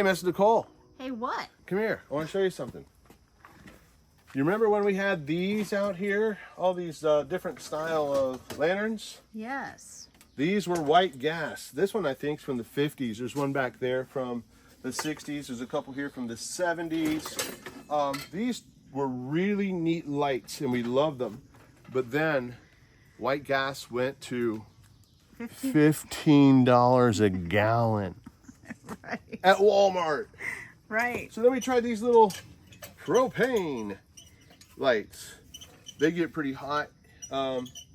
Miss Nicole. Hey, what? Come here. I want to show you something. You remember when we had these out here? All these different style of lanterns? Yes. These were white gas. This one I think is from the 50s. There's one back there from the 60s. There's a couple here from the 70s. These were really neat lights and we loved them. But then white gas went to $15 a gallon Right. at Walmart. Right. So then we tried these little propane lights. They get pretty hot.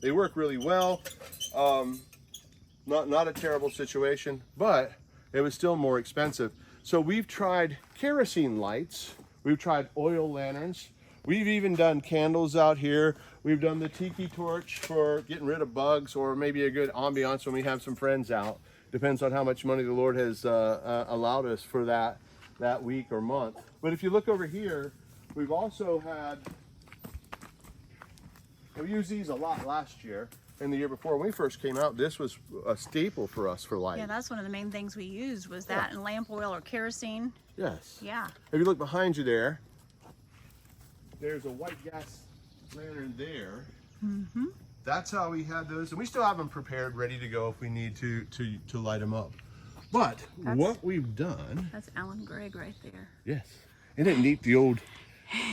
They work really well. Not a terrible situation, but it was still more expensive. So we've tried kerosene lights. We've tried oil lanterns. We've even done candles out here. We've done the tiki torch for getting rid of bugs, or maybe a good ambiance when we have some friends out. Depends on how much money the Lord has allowed us for that week or month. But if you look over here, we've also had, we used these a lot last year and the year before. When we first came out, this was a staple for us for light. Yeah, that's one of the main things we used was that and lamp oil or kerosene. Yes. Yeah. If you look behind you there, there's a white gas lantern there. Mm-hmm. That's how we had those, and we still have them prepared, ready to go if we need to light them up. But what we've done, That's Alan Gregg right there. yes, isn't it neat? The old,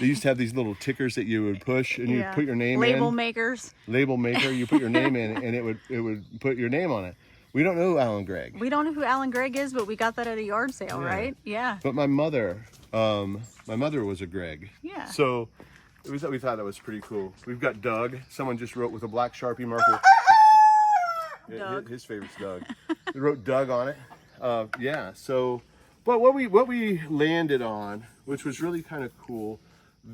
they used to have these little tickers that you would push, and you put your name in. Label makers. Label maker. You put your name in, and it would put your name on it. We don't know Alan Gregg. We don't know who Alan Gregg is, but we got that at a yard sale, right? Yeah. But my mother was a Gregg. Yeah. So we thought that was pretty cool. We've got Doug. Someone just wrote with a black Sharpie marker. Doug. His favorite's Doug. They wrote Doug on it. Yeah. So, but what we landed on, which was really kind of cool,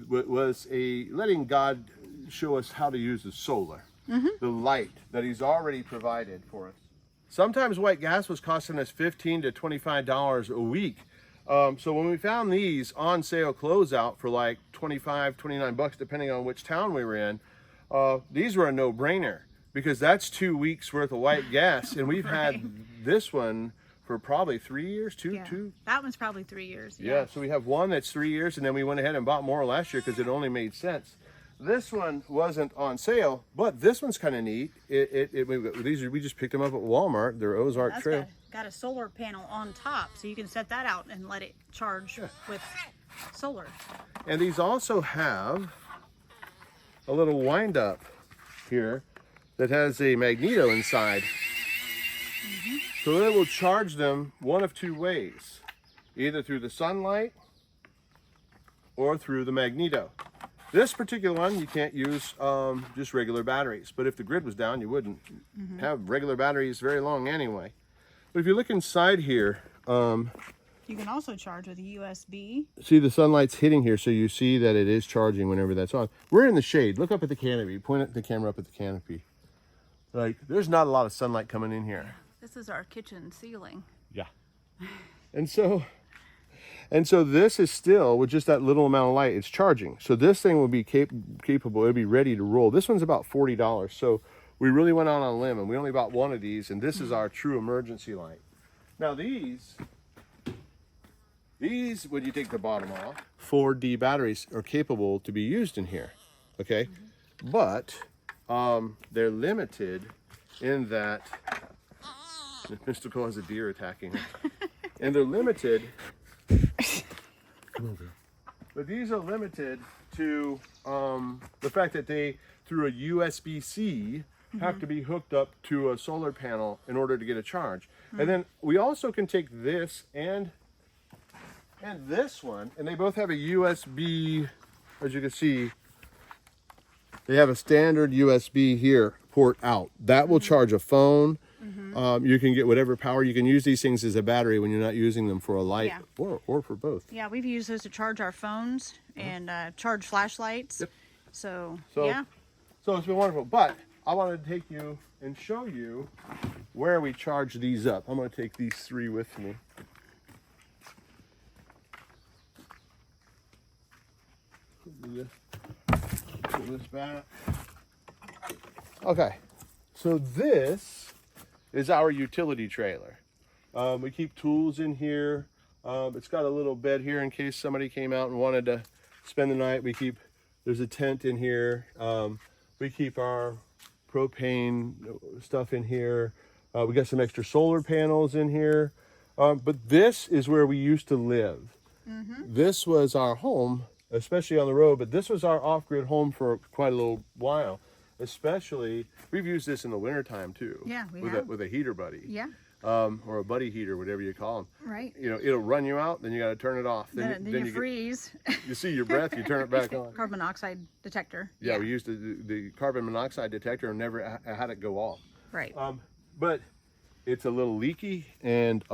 was letting God show us how to use the solar, the light that He's already provided for us. Sometimes white gas was costing us $15 to $25 a week. So when we found these on sale closeout for like 25, 29 bucks, depending on which town we were in, these were a no-brainer because that's 2 weeks worth of white gas. And we've had this one for probably 3 years, two. That one's probably 3 years. Yeah, so we have one that's 3 years, and then we went ahead and bought more last year because it only made sense. This one wasn't on sale, but this one's kind of neat. We just picked them up at Walmart. They're Ozark Trail. Got a solar panel on top, so you can set that out and let it charge with solar. And these also have a little wind up here that has a magneto inside. So it will charge them one of two ways, either through the sunlight or through the magneto. This particular one, you can't use just regular batteries, but if the grid was down, you wouldn't have regular batteries very long anyway. But if you look inside here, you can also charge with a USB. see the sunlight's hitting here, so you see that it is charging whenever that's on. We're in the shade. Look up at the canopy. Point the camera up at the canopy. Like, there's not a lot of sunlight coming in here. This is our kitchen ceiling. Yeah. And so this is still, with just that little amount of light, it's charging. So this thing will be capable, it'll be ready to roll. This one's about $40. So we really went out on a limb, and we only bought one of these, and this is our true emergency light. Now these, when you take the bottom off, 4D batteries are capable to be used in here, okay? But they're limited in that, Mr. Cole has a deer attacking him. And they're limited, but these are limited to the fact that they, through a USB-C, have to be hooked up to a solar panel in order to get a charge. And then we also can take this and this one, and they both have a USB, as you can see, they have a standard USB here, port out. That will charge a phone. You can get whatever power. You can use these things as a battery when you're not using them for a light or for both. Yeah, we've used those to charge our phones and charge flashlights. Yep. So So it's been wonderful. But I wanted to take you and show you where we charge these up. I'm going to take these three with me. Pull this back. Okay, so this is our utility trailer. We keep tools in here. It's got a little bed here in case somebody came out and wanted to spend the night. There's a tent in here. We keep our propane stuff in here. We got some extra solar panels in here. But this is where we used to live. This was our home, especially on the road, but this was our off-grid home for quite a little while. Especially, we've used this in the wintertime too. Yeah, we with have. with a heater buddy. Yeah. Or a buddy heater, whatever you call them. Right. You know, it'll run you out, then you got to turn it off. Then you freeze. You see your breath, you turn it back on. Carbon monoxide detector. Yeah, we used the carbon monoxide detector and never had it go off. Right. But it's a little leaky and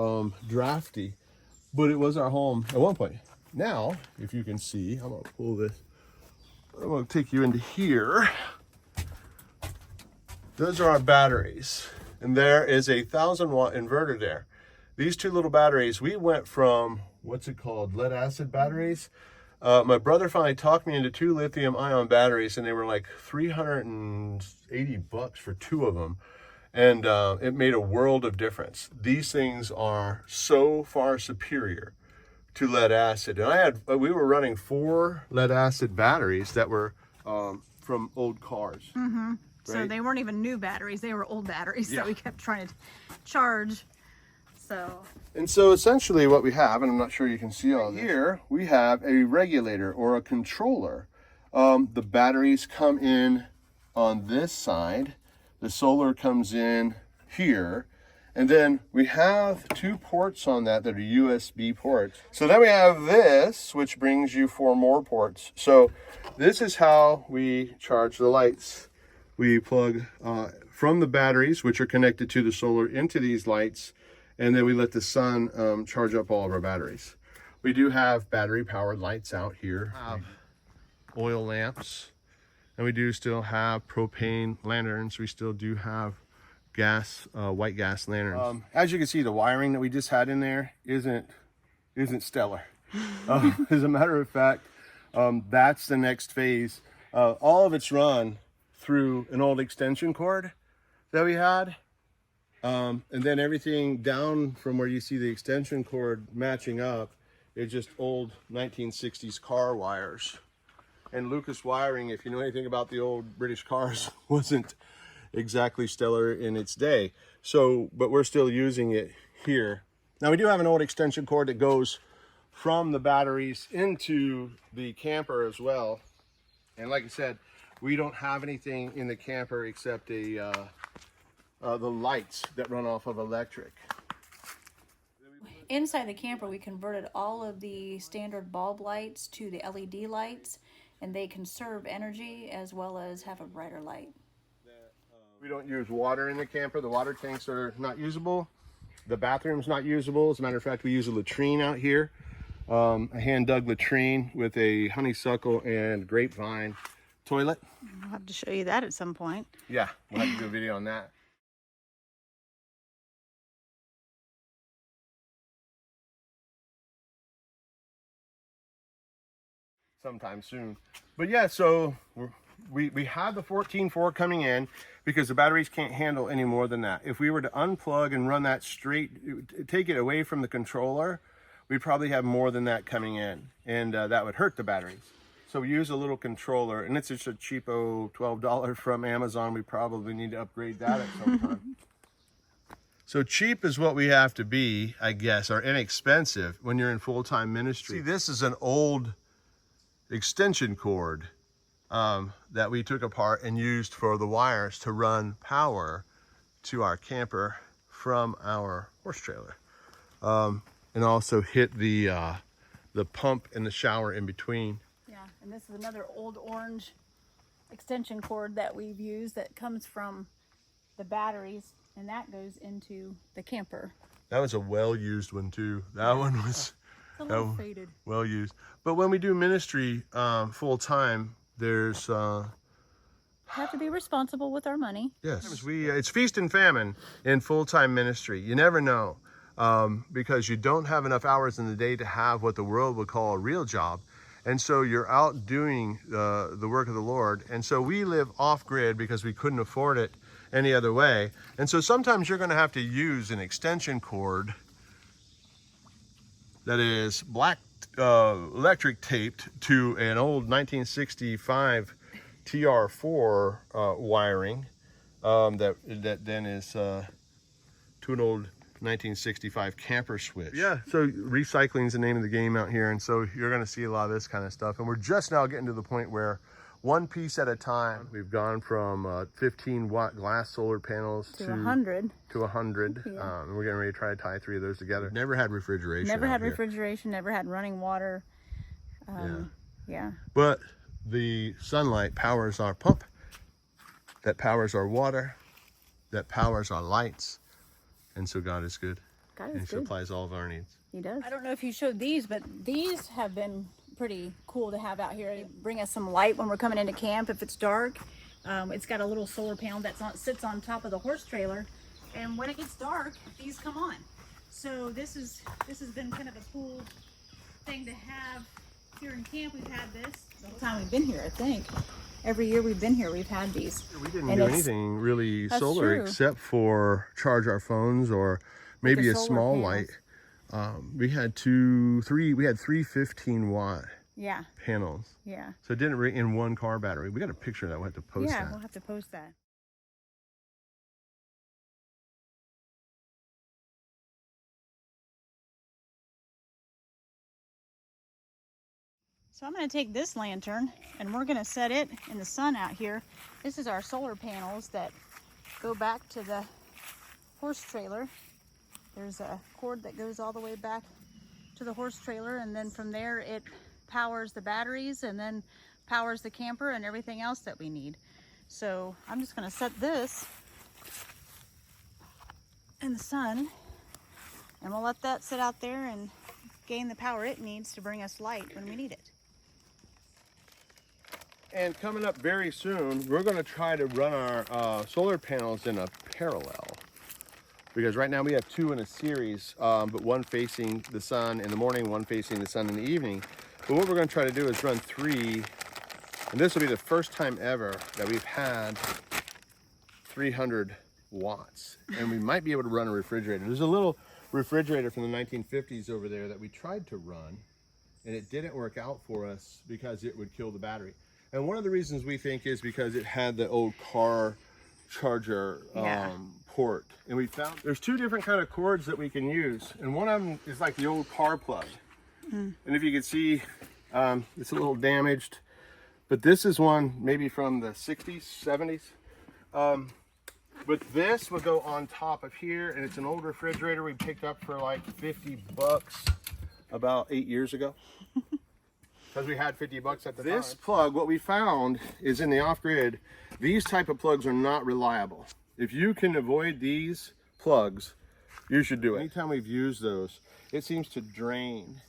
drafty, but it was our home at one point. Now, if you can see, I'm gonna pull this. I'm gonna take you into here. Those are our batteries, and there is a 1,000-watt inverter there. These two little batteries, we went from, what's it called, lead acid batteries. My brother finally talked me into 2 lithium-ion batteries, and they were like $380 for 2 of them. And it made a world of difference. These things are so far superior to lead acid. And we were running 4 lead acid batteries that were from old cars. Mm-hmm. So Right? they weren't even new batteries; they were old batteries Yeah. that we kept trying to charge. So. And so essentially what we have, and I'm not sure you can see all this, here, we have a regulator or a controller. The batteries come in on this side, the solar comes in here, and then we have 2 ports on that are USB ports. So then we have this, which brings you 4 more ports. So this is how we charge the lights. We plug from the batteries, which are connected to the solar, into these lights, and then we let the sun charge up all of our batteries. We do have battery powered lights out here, oil lamps, and we do still have propane lanterns. We still do have gas, white gas lanterns. As you can see, the wiring that we just had in there isn't stellar. As a matter of fact, that's the next phase. All of it's run through an old extension cord that we had. And then everything down from where you see the extension cord matching up is just old 1960s car wires. And Lucas wiring, if you know anything about the old British cars, wasn't exactly stellar in its day. So, but we're still using it here. Now we do have an old extension cord that goes from the batteries into the camper as well. And like I said, we don't have anything in the camper except the lights that run off of electric. Inside the camper, we converted all of the standard bulb lights to the LED lights, and they conserve energy as well as have a brighter light. We don't use water in the camper. The water tanks are not usable. The bathroom's not usable. As a matter of fact, we use a latrine out here, a hand-dug latrine with a honeysuckle and grapevine toilet. I'll have to show you that at some point. Yeah, we'll have to do a video on that. Sometime soon. But yeah, so we have the 14.4 coming in because the batteries can't handle any more than that. If we were to unplug and run that straight, take it away from the controller, we'd probably have more than that coming in, and that would hurt the batteries. So we use a little controller, and it's just a cheapo $12 from Amazon. We probably need to upgrade that at some time. So cheap is what we have to be, I guess, or inexpensive when you're in full-time ministry. See, this is an old extension cord that we took apart and used for the wires to run power to our camper from our horse trailer, and also hit the pump and the shower in between. Yeah, and this is another old orange extension cord that we've used that comes from the batteries, and that goes into the camper. That was a well-used one too. That one was It's a little faded. well used. But when we do ministry full-time, there's Have to be responsible with our money. yes, it's feast and famine in full-time ministry. You never know, because you don't have enough hours in the day to have what the world would call a real job. And so you're out doing the work of the Lord. And so we live off-grid because we couldn't afford it any other way. And so sometimes you're going to have to use an extension cord that is black electric taped to an old 1965 TR4 wiring that then is to an old 1965 camper switch. Yeah, so recycling is the name of the game out here, and so you're going to see a lot of this kind of stuff. And we're just now getting to the point where one piece at a time, we've gone from 15-watt glass solar panels to 100. To 100. Yeah. And we're getting ready to try to tie 3 of those together. Never had refrigeration. Never had out here. refrigeration, never had running water. Yeah. But the sunlight powers our pump, that powers our water, that powers our lights. And so God is good. God And is He good. supplies all of our needs. He does. I don't know if you showed these, but these have been pretty cool to have out here. They bring us some light when we're coming into camp if it's dark. It's got a little solar panel that sits on top of the horse trailer, and when it gets dark, these come on. So this has been kind of a cool thing to have here in camp. We've had this the whole time we've been here. I think every year we've been here, we've had these. We didn't And do it's- anything really that's solar true. except for charge our phones or maybe the a solar small panels. light. We had three 15-watt Yeah, panels. yeah, So it didn't ring in one car battery. We got a picture of that. We'll have to post yeah. that. We'll have to post that. So I'm going to take this lantern and we're going to set it in the sun out here. This is our solar panels that go back to the horse trailer. There's a cord that goes all the way back to the horse trailer, and then from there it powers the batteries and then powers the camper and everything else that we need. So I'm just going to set this in the sun and we'll let that sit out there and gain the power it needs to bring us light when we need it. And coming up very soon, we're going to try to run our solar panels in a parallel. Because right now we have 2 in a series, but one facing the sun in the morning, one facing the sun in the evening. But what we're going to try to do is run 3, and this will be the first time ever that we've had 300 watts. And we might be able to run a refrigerator. There's a little refrigerator from the 1950s over there that we tried to run, and it didn't work out for us because it would kill the battery. And one of the reasons we think is because it had the old car charger Yeah. port. And we found there's 2 different kind of cords that we can use. And one of them is like the old car plug. And if you can see, it's a little damaged. But this is one maybe from the 60s, 70s. But this would go on top of here. And it's an old refrigerator we picked up for like $50 about 8 years ago. Because we had $50 at the time. This plug, what we found is in the off-grid, these type of plugs are not reliable. If you can avoid these plugs, you should do it. Anytime we've used those, it seems to drain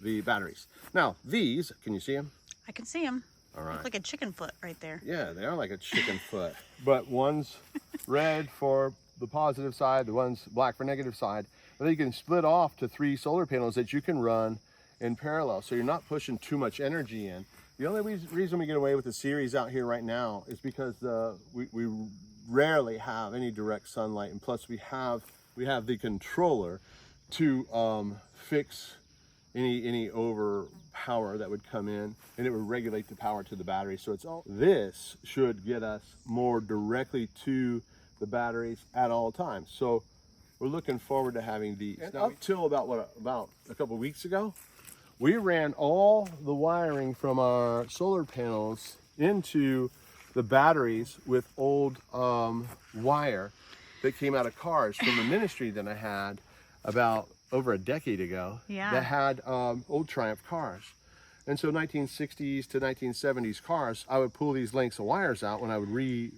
the batteries. Now, these, can you see them? I can see them. All right. Look like a chicken foot right there. Yeah, they are like a chicken foot. But one's red for the positive side, the one's black for negative side. And then you can split off to 3 solar panels that you can run in parallel, so you're not pushing too much energy in. The only reason we get away with the series out here right now is because we rarely have any direct sunlight, and plus we have the controller to fix any over power that would come in, and it would regulate the power to the battery. So it's all this should get us more directly to the batteries at all times. So we're looking forward to having these. And up till about a couple weeks ago, we ran all the wiring from our solar panels into the batteries with old wire that came out of cars from a ministry that I had about over a decade ago. Yeah. That had old Triumph cars. And so 1960s to 1970s cars, I would pull these lengths of wires out when I would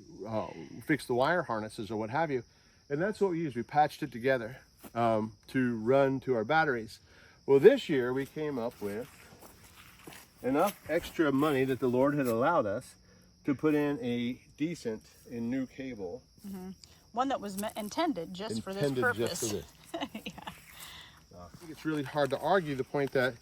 fix the wire harnesses or what have you. And that's what we used. We patched it together to run to our batteries. Well, this year we came up with enough extra money that the Lord had allowed us to put in a decent and new cable. One that was intended just for this purpose. Just for this. Yeah. I think it's really hard to argue the point that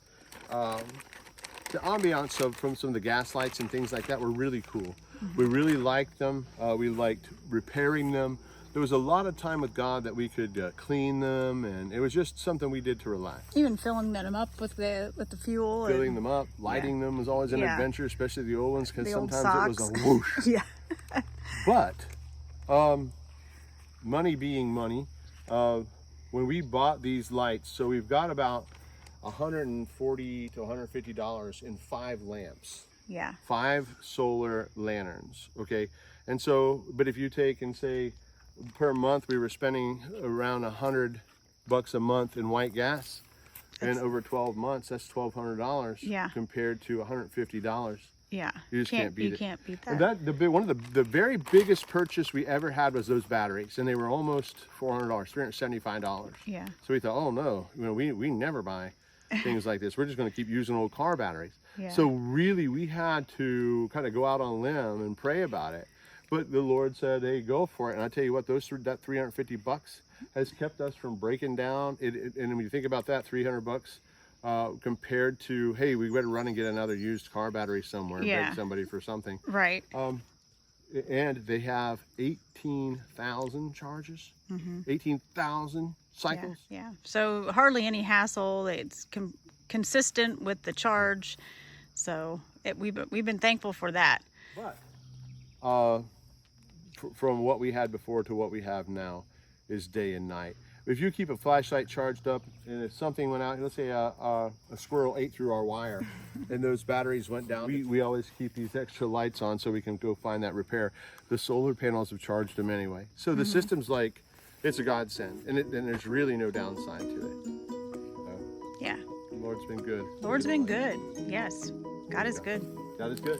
the ambiance from some of the gas lights and things like that were really cool. We really liked them. We liked repairing them. there was a lot of time with God that we could clean them, and it was just something we did to relax. Even filling them up with the fuel. Filling them up, lighting them was always an Yeah. adventure, especially the old ones, because The old sometimes it was socks. a whoosh. Yeah. But money being money, when we bought these lights, so we've got about $140 to $150 in 5 lamps, Yeah. 5 solar lanterns. Okay, and so, but if you take and say per month we were spending around $100 a month in white gas, and over 12 months that's $1,200 Yeah. compared to $150. Yeah. You just can't beat you it. can't beat that. And one of the very biggest purchase we ever had was those batteries, and they were almost $400, $375. Yeah. So we thought, oh no, we never buy things like this. We're just going to keep using old car batteries. Yeah. So really, we had to kind of go out on a limb and pray about it. But the Lord said, hey, go for it. And I tell you what, that $350 has kept us from breaking down. And when you think about that, $300. Compared to, hey, we better run and get another used car battery somewhere, Yeah. break somebody for something. Right. And they have 18,000 charges, 18,000 cycles. Yeah. So hardly any hassle. It's consistent with the charge. So we've been thankful for that. But from what we had before to what we have now is day and night. If you keep a flashlight charged up and if something went out, let's say a squirrel ate through our wire and those batteries went down, we always keep these extra lights on so we can go find that repair. The solar panels have charged them anyway. So the system's like, it's a godsend, and there's really no downside to it. Yeah. The Lord's been good. Lord's been good. Yes. God is good. God is good.